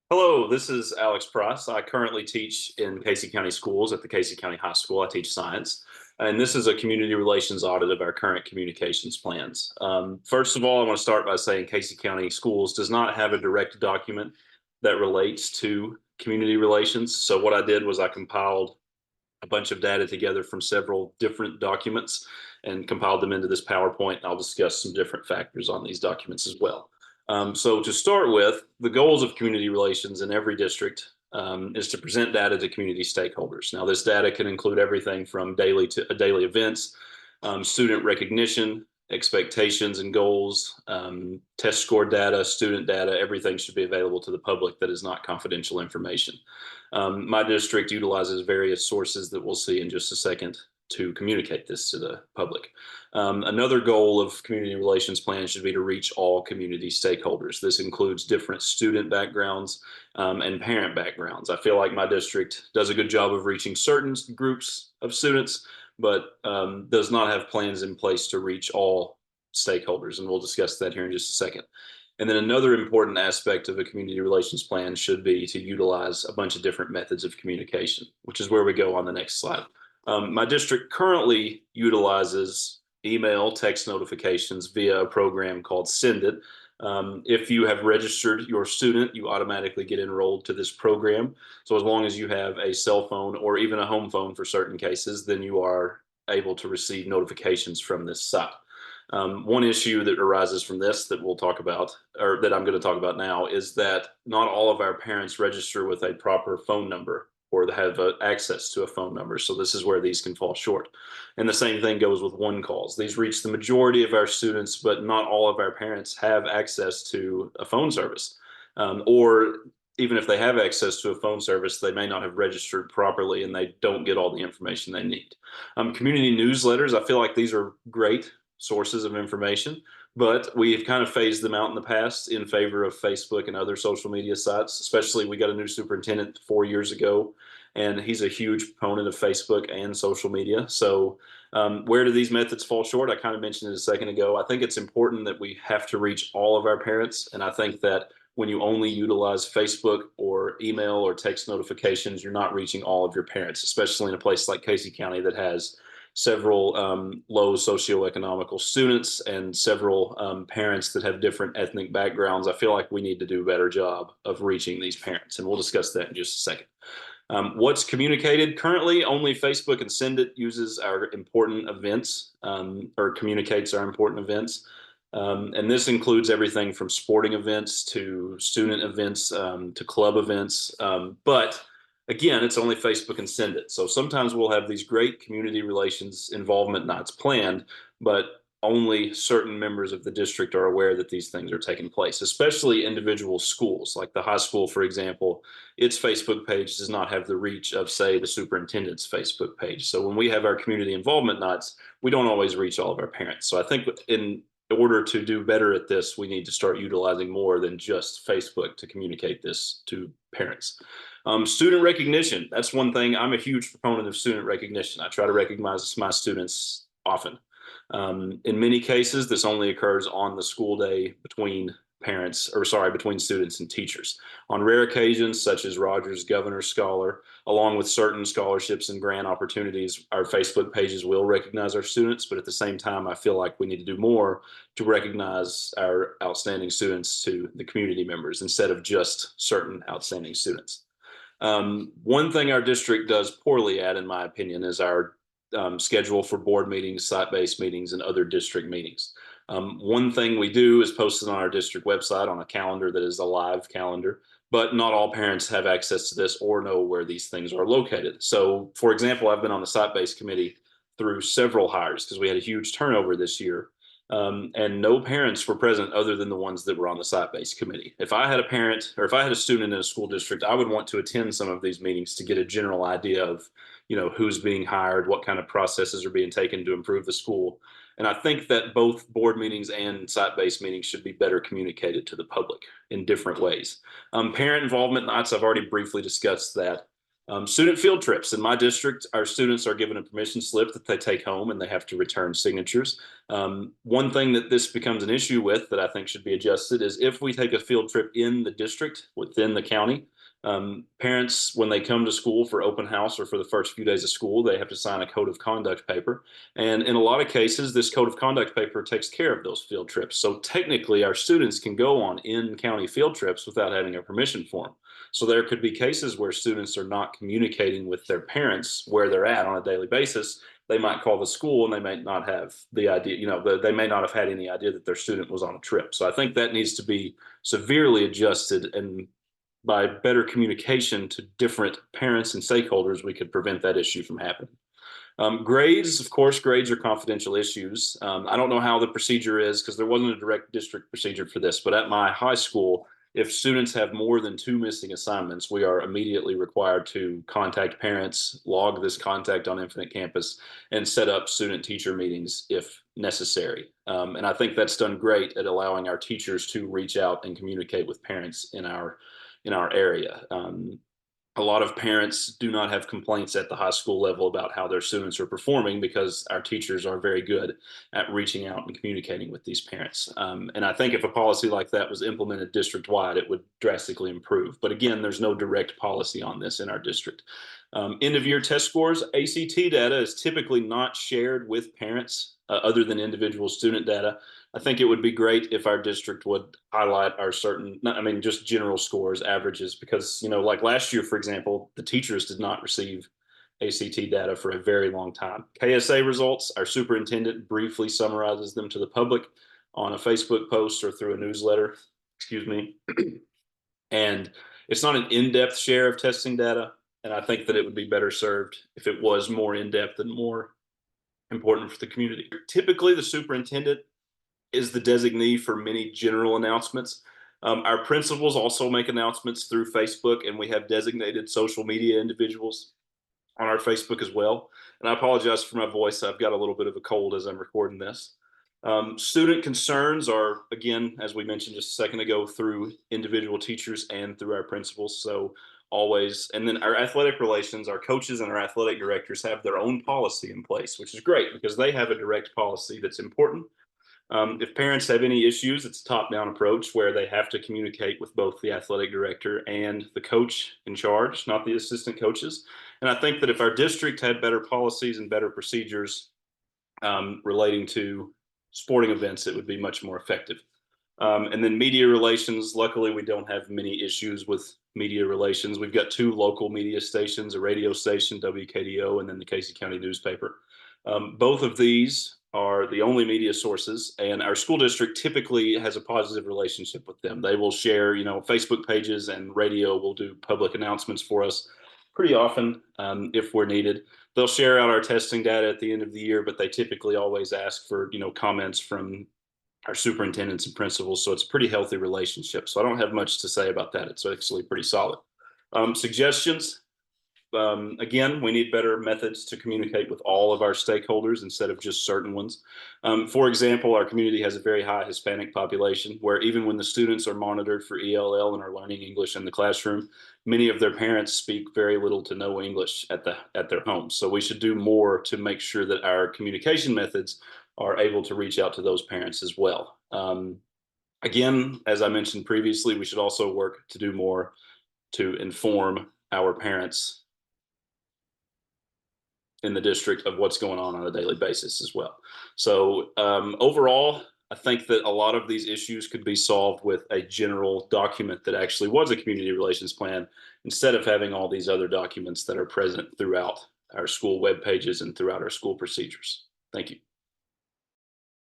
Hello, this is Alex Price. I currently teach in Casey County Schools at the Casey County High School. I teach science, and this is a community relations audit of our current communications plans. First of all, I want to start by saying Casey County Schools does not have a direct document that relates to community relations. So what I did was I compiled a bunch of data together from several different documents and compiled them into this PowerPoint. I'll discuss some different factors on these documents as well. So to start with, the goals of community relations in every district is to present data to community stakeholders. Now, this data can include everything from daily events, student recognition, expectations and goals, test score data, student data. Everything should be available to the public that is not confidential information. My district utilizes various sources that we'll see in just a second to communicate this to the public. Another goal of community relations plans should be to reach all community stakeholders. This includes different student backgrounds and parent backgrounds. I feel like my district does a good job of reaching certain groups of students, but does not have plans in place to reach all stakeholders. And we'll discuss that here in just a second. And then another important aspect of a community relations plan should be to utilize a bunch of different methods of communication, which is where we go on the next slide. My district currently utilizes email, text notifications via a program called Send It. If you have registered your student, you automatically get enrolled to this program. So as long as you have a cell phone or even a home phone for certain cases, then you are able to receive notifications from this site. One issue that arises from this that we'll talk about, or that I'm going to talk about now, is that not all of our parents register with a proper phone number or have access to a phone number. So this is where these can fall short. And the same thing goes with one calls. These reach the majority of our students, but not all of our parents have access to a phone service. Or even if they have access to a phone service, they may not have registered properly and they don't get all the information they need. Community newsletters, I feel like these are great sources of information, but we've kind of phased them out in the past in favor of Facebook and other social media sites. Especially, we got a new superintendent 4 years ago, and he's a huge proponent of Facebook and social media. So where do these methods fall short? I kind of mentioned it a second ago. I think it's important that we have to reach all of our parents, and I think that when you only utilize Facebook or email or text notifications, you're not reaching all of your parents, especially in a place like Casey County that has several low socioeconomical students and several parents that have different ethnic backgrounds. I feel like we need to do a better job of reaching these parents, and we'll discuss that in just a second. What's communicated currently? Only Facebook and Send It uses our important events or communicates our important events. And this includes everything from sporting events to student events to club events. But again, it's only Facebook and Send It. So sometimes we'll have these great community relations involvement nights planned, but only certain members of the district are aware that these things are taking place, especially individual schools. Like the high school, for example, its Facebook page does not have the reach of, say, the superintendent's Facebook page. So when we have our community involvement nights, we don't always reach all of our parents. So I think in order to do better at this, we need to start utilizing more than just Facebook to communicate this to parents. Student recognition, that's one thing. I'm a huge proponent of student recognition. I try to recognize my students often. In many cases, this only occurs on the school day between between students and teachers. On rare occasions, such as Rogers Governor Scholar, along with certain scholarships and grant opportunities, our Facebook pages will recognize our students, but at the same time, I feel like we need to do more to recognize our outstanding students to the community members instead of just certain outstanding students. One thing our district does poorly at, in my opinion, is our schedule for board meetings, site-based meetings, and other district meetings. One thing we do is post it on our district website on a calendar that is a live calendar, but not all parents have access to this or know where these things are located. So, for example, I've been on the site-based committee through several hires because we had a huge turnover this year. And no parents were present other than the ones that were on the site-based committee. If I had a parent or if I had a student in a school district, I would want to attend some of these meetings to get a general idea of, who's being hired, what kind of processes are being taken to improve the school. And I think that both board meetings and site-based meetings should be better communicated to the public in different ways. Parent involvement nights, I've already briefly discussed that. Student field trips. In my district, our students are given a permission slip that they take home and they have to return signatures. One thing that this becomes an issue with that I think should be adjusted is if we take a field trip in the district within the county, parents, when they come to school for open house or for the first few days of school, they have to sign a code of conduct paper. And in a lot of cases, this code of conduct paper takes care of those field trips. So technically, our students can go on in-county field trips without having a permission form. So there could be cases where students are not communicating with their parents where they're at on a daily basis. They might call the school and they may not have the idea, they may not have had any idea that their student was on a trip. So I think that needs to be severely adjusted, and by better communication to different parents and stakeholders, we could prevent that issue from happening. Grades, of course, grades are confidential issues. I don't know how the procedure is because there wasn't a direct district procedure for this, but at my high school, if students have more than 2 missing assignments, we are immediately required to contact parents, log this contact on Infinite Campus, and set up student-teacher meetings if necessary. And I think that's done great at allowing our teachers to reach out and communicate with parents in our area. A lot of parents do not have complaints at the high school level about how their students are performing because our teachers are very good at reaching out and communicating with these parents. And I think if a policy like that was implemented district-wide, it would drastically improve. But again, there's no direct policy on this in our district. End-of-year test scores, ACT data is typically not shared with parents other than individual student data. I think it would be great if our district would highlight our just general scores, averages, because, like last year, for example, the teachers did not receive ACT data for a very long time. KSA results, our superintendent briefly summarizes them to the public on a Facebook post or through a newsletter, excuse me. And it's not an in-depth share of testing data. And I think that it would be better served if it was more in-depth and more important for the community. Typically, the superintendent is the designee for many general announcements. Our principals also make announcements through Facebook, and we have designated social media individuals on our Facebook as well. And I apologize for my voice. I've got a little bit of a cold as I'm recording this. Student concerns are, again, as we mentioned just a second ago, through individual teachers and through our principals. So always, and then our athletic relations, our coaches and our athletic directors have their own policy in place, which is great because they have a direct policy that's important. If parents have any issues, it's a top-down approach where they have to communicate with both the athletic director and the coach in charge, not the assistant coaches. And I think that if our district had better policies and better procedures relating to sporting events, it would be much more effective. And then media relations, luckily we don't have many issues with media relations. We've got 2 local media stations, a radio station, WKDO, and then the Casey County newspaper. Both of these are the only media sources, and our school district typically has a positive relationship with them. They will share, Facebook pages, and radio will do public announcements for us pretty often if we're needed. They'll share out our testing data at the end of the year, but they typically always ask for, comments from our superintendents and principals. So it's a pretty healthy relationship. So I don't have much to say about that. It's actually pretty solid. Suggestions. Again, we need better methods to communicate with all of our stakeholders instead of just certain ones. For example, our community has a very high Hispanic population where even when the students are monitored for ELL and are learning English in the classroom, many of their parents speak very little to no English at their homes. So we should do more to make sure that our communication methods are able to reach out to those parents as well. Again, as I mentioned previously, we should also work to do more to inform our parents in the district of what's going on a daily basis as well. So overall, I think that a lot of these issues could be solved with a general document that actually was a community relations plan instead of having all these other documents that are present throughout our school web pages and throughout our school procedures. Thank you.